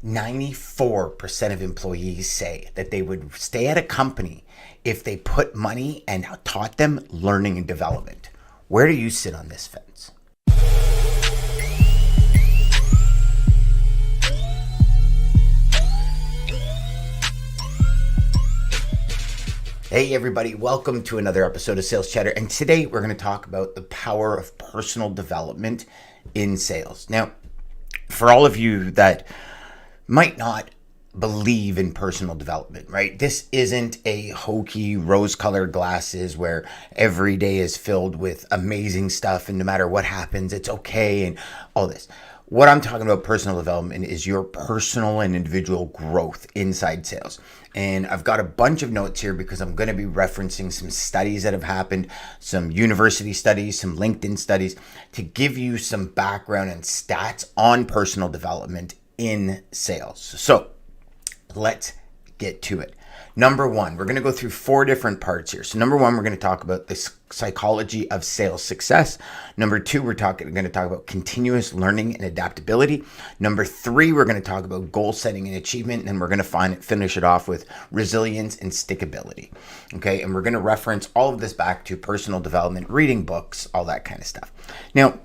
94% of employees say that they would stay at a company if they put money and taught them learning and development. Where do you sit on this fence? Hey everybody, welcome to another episode of Sales Chatter, and today we're going to talk about the power of personal development in sales. Now, for all of you that might not believe in personal development, right? This isn't a hokey rose-colored glasses where every day is filled with amazing stuff and no matter what happens, it's okay and all this. What I'm talking about personal development is your personal and individual growth inside sales. And I've got a bunch of notes here because I'm going to be referencing some studies that have happened, some university studies, some LinkedIn studies, to give you some background and stats on personal development in sales. So let's get to it. Number one, we're going to go through 4 different parts here. So number one, we're going to talk about the psychology of sales success. Number 2, we're going to talk about continuous learning and adaptability. Number 3, we're going to talk about goal setting and achievement. And we're going to finish it off with resilience and stickability. Okay. And we're going to reference all of this back to personal development, reading books, all that kind of stuff. Now,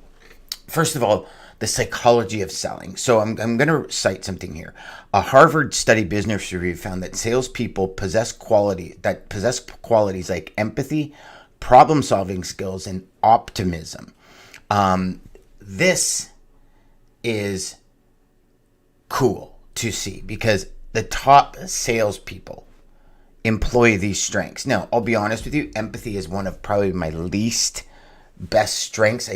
first of all, the psychology of selling. So I'm going to cite something here. A Harvard Study Business Review found that salespeople possess qualities like empathy, problem-solving skills, and optimism. This is cool to see because the top salespeople employ these strengths. Now, I'll be honest with you, empathy is one of probably my least best strengths.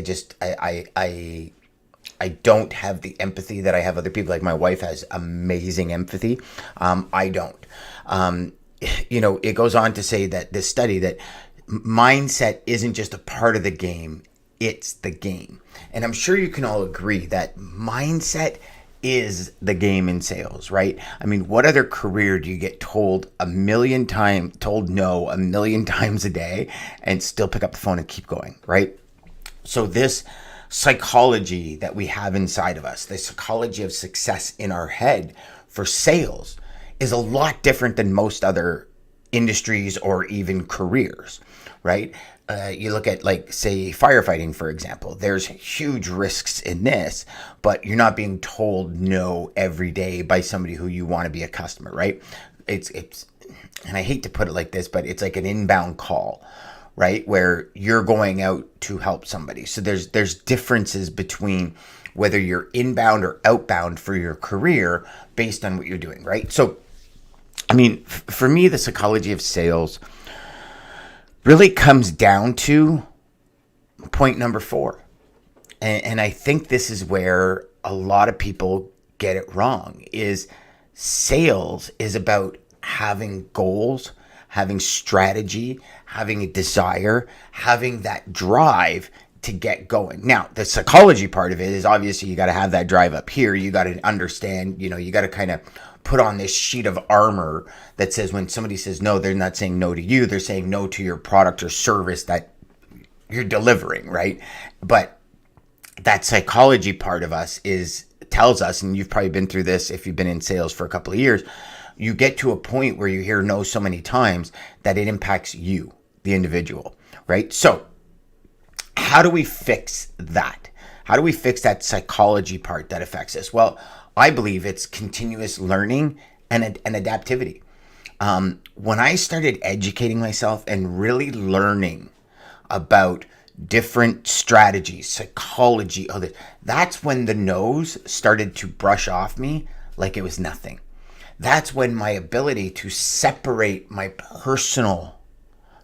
I don't have the empathy that I have other people. Like my wife has amazing empathy. I don't. It goes on to say that this study that mindset isn't just a part of the game, it's the game. And I'm sure you can all agree that mindset is the game in sales, right? I mean, what other career do you get told no a million times a day and still pick up the phone and keep going, right? So this psychology that we have inside of us, the psychology of success in our head for sales is a lot different than most other industries or even careers, right? You look at say firefighting, for example, there's huge risks in this, but you're not being told no every day by somebody who you want to be a customer, right? It's and I hate to put it like this, but it's like an inbound call, right? Where you're going out to help somebody. So there's differences between whether you're inbound or outbound for your career based on what you're doing, right? So, I mean, for me, the psychology of sales really comes down to point number 4. And I think this is where a lot of people get it wrong, is sales is about having goals, having strategy, having a desire, having that drive to get going. Now, the psychology part of it is obviously you got to have that drive up here. You got to understand, you got to kind of put on this sheet of armor that says when somebody says no, they're not saying no to you. They're saying no to your product or service that you're delivering, right? But that psychology part of us tells us, and you've probably been through this if you've been in sales for a couple of years, you get to a point where you hear no so many times that it impacts you, the individual, right? So how do we fix that? How do we fix that psychology part that affects us? Well, I believe it's continuous learning and adaptivity. When I started educating myself and really learning about different strategies, psychology, that's when the no's started to brush off me like it was nothing. That's when my ability to separate my personal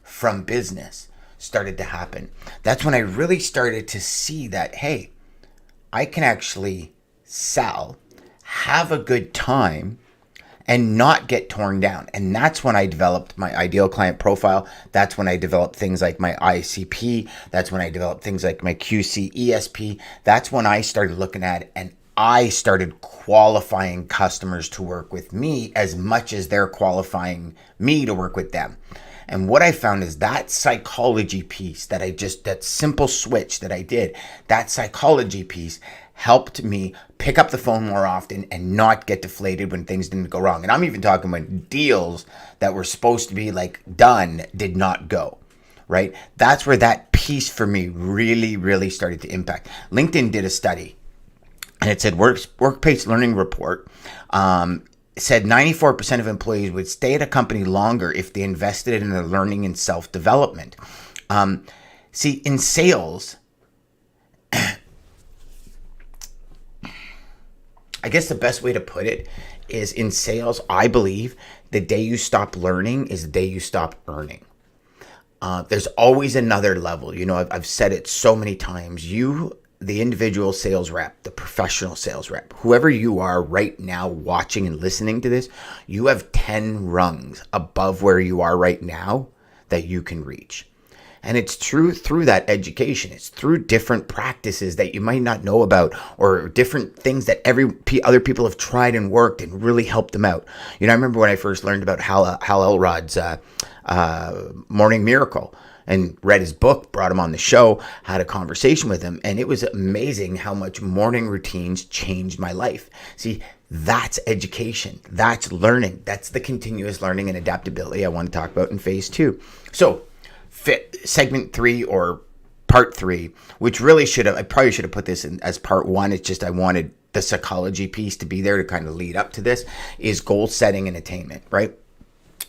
from business started to happen. That's when I really started to see that, hey, I can actually sell, have a good time, and not get torn down. And that's when I developed my ideal client profile. That's when I developed things like my ICP. That's when I developed things like my QC ESP. That's when I started looking at and I started qualifying customers to work with me as much as they're qualifying me to work with them. And what I found is that psychology piece that simple switch that I did, that psychology piece helped me pick up the phone more often and not get deflated when things didn't go wrong. And I'm even talking when deals that were supposed to be like done did not go, right? That's where that piece for me really, really started to impact. LinkedIn did a study, and it said workplace learning report said 94% of employees would stay at a company longer if they invested in their learning and self-development. See, in sales, I guess the best way to put it is in sales, I believe the day you stop learning is the day you stop earning. There's always another level. You know, I've said it so many times. You, the individual sales rep, the professional sales rep, whoever you are right now watching and listening to this, you have 10 rungs above where you are right now that you can reach. And it's true through that education. It's through different practices that you might not know about, or different things that other people have tried and worked and really helped them out. You know, I remember when I first learned about Hal Elrod's Morning Miracle and read his book, brought him on the show, had a conversation with him, and it was amazing how much morning routines changed my life. See, that's education. That's learning. That's the continuous learning and adaptability I want to talk about in phase 2. So, segment 3 or part 3, which really I probably should have put this in as part 1. It's just I wanted the psychology piece to be there to kind of lead up to this, is goal setting and attainment, right?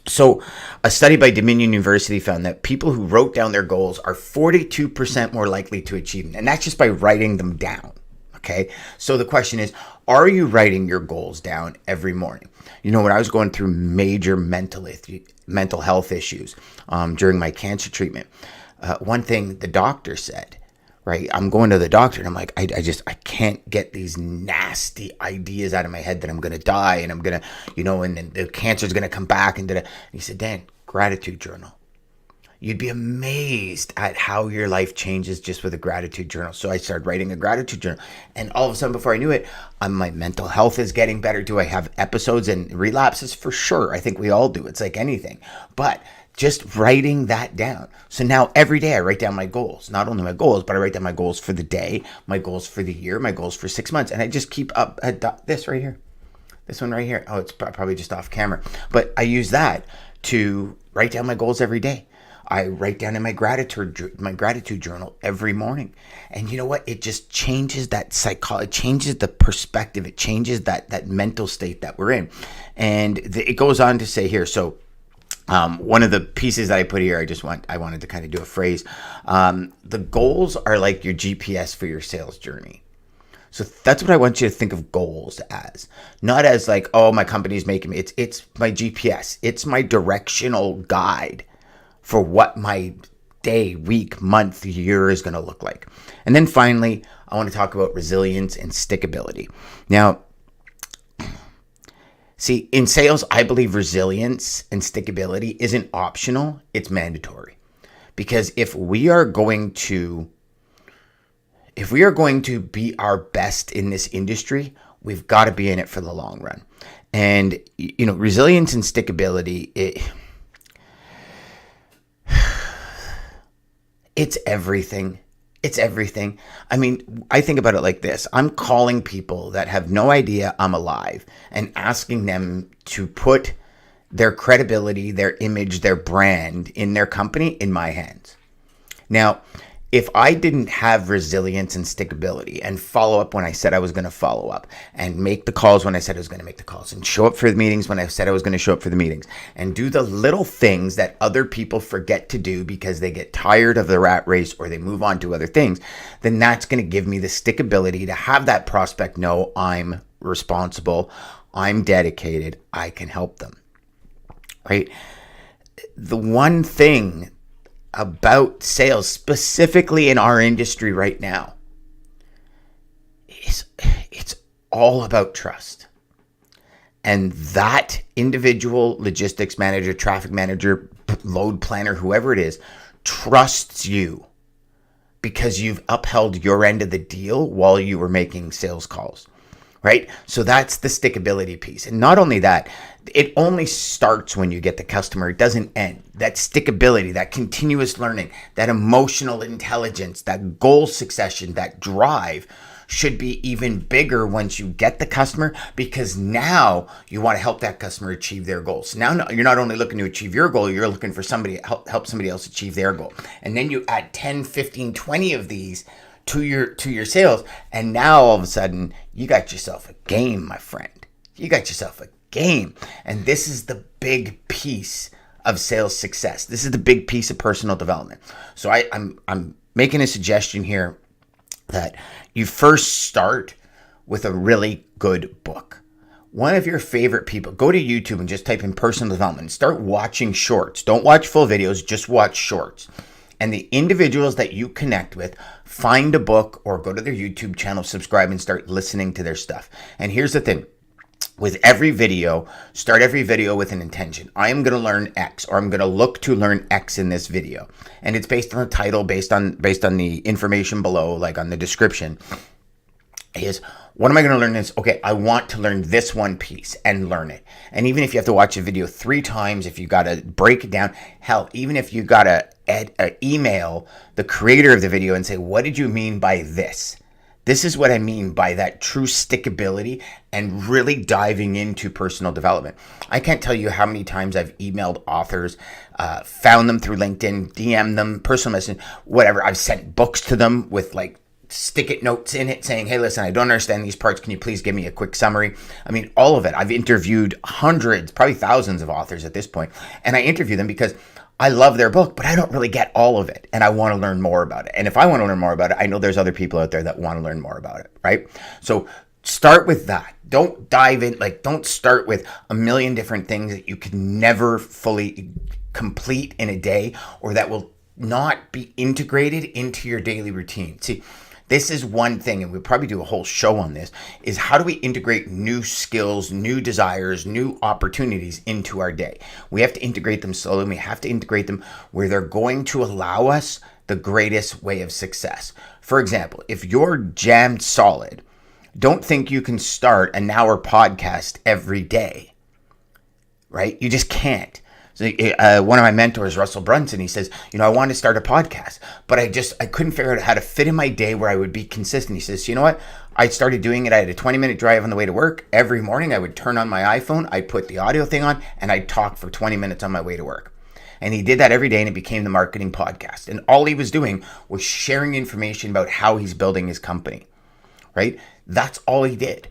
So a study by Dominion University found that people who wrote down their goals are 42% more likely to achieve them. And that's just by writing them down. Okay. So the question is, are you writing your goals down every morning? You know, when I was going through major mental health issues during my cancer treatment, one thing the doctor said, right? I'm going to the doctor and I'm like, I can't get these nasty ideas out of my head that I'm going to die and I'm going to, you know, and then the cancer is going to come back. And he said, Dan, gratitude journal. You'd be amazed at how your life changes just with a gratitude journal. So I started writing a gratitude journal, and all of a sudden, before I knew it, my mental health is getting better. Do I have episodes and relapses? For sure. I think we all do. It's like anything, but just writing that down. So now every day I write down my goals, not only my goals, but I write down my goals for the day, my goals for the year, my goals for 6 months. And I just keep up this right here, this one right here. Oh, it's probably just off camera, but I use that to write down my goals every day. I write down in my gratitude journal every morning. And you know what? It just changes that psychology, it changes the perspective, it changes that mental state that we're in. And it goes on to say here, so one of the pieces that I put here, I wanted to kind of do a phrase. The goals are like your GPS for your sales journey. So that's what I want you to think of goals as. Not as like, oh, my company's making me. It's my GPS. It's my directional guide for what my day, week, month, year is going to look like. And then finally, I want to talk about resilience and stickability. Now, see, in sales, I believe resilience and stickability isn't optional, it's mandatory. Because if we are going to be our best in this industry, we've got to be in it for the long run. And, you know, resilience and stickability, it's everything. It's everything. I mean, I think about it like this. I'm calling people that have no idea I'm alive and asking them to put their credibility, their image, their brand in their company in my hands. Now, if I didn't have resilience and stickability and follow up when I said I was going to follow up, and make the calls when I said I was going to make the calls, and show up for the meetings when I said I was going to show up for the meetings, and do the little things that other people forget to do because they get tired of the rat race or they move on to other things, then that's going to give me the stickability to have that prospect know I'm responsible, I'm dedicated, I can help them, right? The one thing about sales, specifically in our industry right now, it's all about trust. And that individual logistics manager, traffic manager, load planner, whoever it is, trusts you because you've upheld your end of the deal while you were making sales calls, right? So that's the stickability piece. And not only that, it only starts when you get the customer. It doesn't end. That stickability, that continuous learning, that emotional intelligence, that goal succession, that drive should be even bigger once you get the customer, because now you want to help that customer achieve their goals. Now you're not only looking to achieve your goal, you're looking for somebody help somebody else achieve their goal. And then you add 10, 15, 20 of these to your sales, and now all of a sudden you got yourself a game, my friend. You got yourself a game. And this is the big piece of sales success. This is the big piece of personal development. So I'm making a suggestion here that you first start with a really good book. One of your favorite people, go to YouTube and just type in personal development. Start watching shorts. Don't watch full videos, just watch shorts. And the individuals that you connect with, find a book or go to their YouTube channel, subscribe, and start listening to their stuff. And here's the thing. With every video, start every video with an intention. I am going to learn X, or I'm going to look to learn X in this video. And it's based on the title, based on the information below, like on the description. Is what am I going to learn this? Okay, I want to learn this one piece and learn it. And even if you have to watch a video 3 times, if you got to break it down, hell, even if you got to email the creator of the video and say, what did you mean by this? This is what I mean by that true stickability and really diving into personal development. I can't tell you how many times I've emailed authors, found them through LinkedIn, DM them, personal message, whatever. I've sent books to them with like stick-it notes in it saying, hey, listen, I don't understand these parts. Can you please give me a quick summary? I mean, all of it. I've interviewed hundreds, probably thousands of authors at this point. And I interview them because I love their book, but I don't really get all of it. And I want to learn more about it. And if I want to learn more about it, I know there's other people out there that want to learn more about it, right? So start with that. Don't dive in, don't start with a million different things that you can never fully complete in a day, or that will not be integrated into your daily routine. See, this is one thing, and we'll probably do a whole show on this, is how do we integrate new skills, new desires, new opportunities into our day? We have to integrate them slowly, and we have to integrate them where they're going to allow us the greatest way of success. For example, if you're jammed solid, don't think you can start an hour podcast every day, right? You just can't. So, one of my mentors, Russell Brunson, he says, I wanted to start a podcast, but I couldn't figure out how to fit in my day where I would be consistent. He says, you know what? I started doing it. I had a 20-minute drive on the way to work. Every morning I would turn on my iPhone, I'd put the audio thing on, and I'd talk for 20 minutes on my way to work. And he did that every day, and it became the marketing podcast. And all he was doing was sharing information about how he's building his company, right? That's all he did.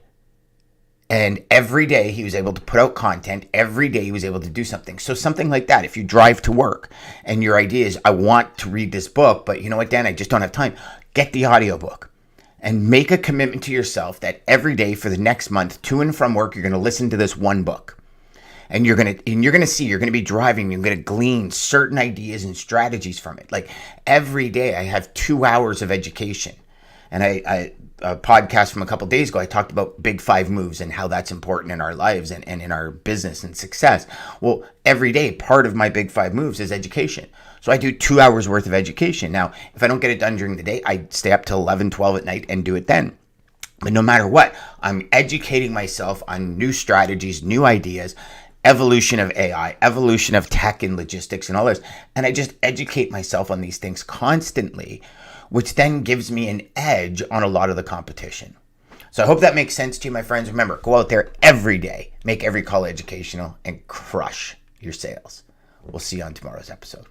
And every day he was able to put out content. Every day he was able to do something. So something like that, if you drive to work and your idea is, I want to read this book, but you know what, Dan, I just don't have time. Get the audiobook and make a commitment to yourself that every day for the next month, to and from work, you're going to listen to this one book. And you're going to be driving, you're going to glean certain ideas and strategies from it. Like every day I have 2 hours of education. And a podcast from a couple of days ago, I talked about big 5 moves and how that's important in our lives and in our business and success. Well, every day, part of my big 5 moves is education. So I do 2 hours worth of education. Now, if I don't get it done during the day, I stay up till 11, 12 at night and do it then. But no matter what, I'm educating myself on new strategies, new ideas, evolution of AI, evolution of tech and logistics and all this. And I just educate myself on these things constantly, which then gives me an edge on a lot of the competition. So I hope that makes sense to you, my friends. Remember, go out there every day, make every call educational, and crush your sales. We'll see you on tomorrow's episode.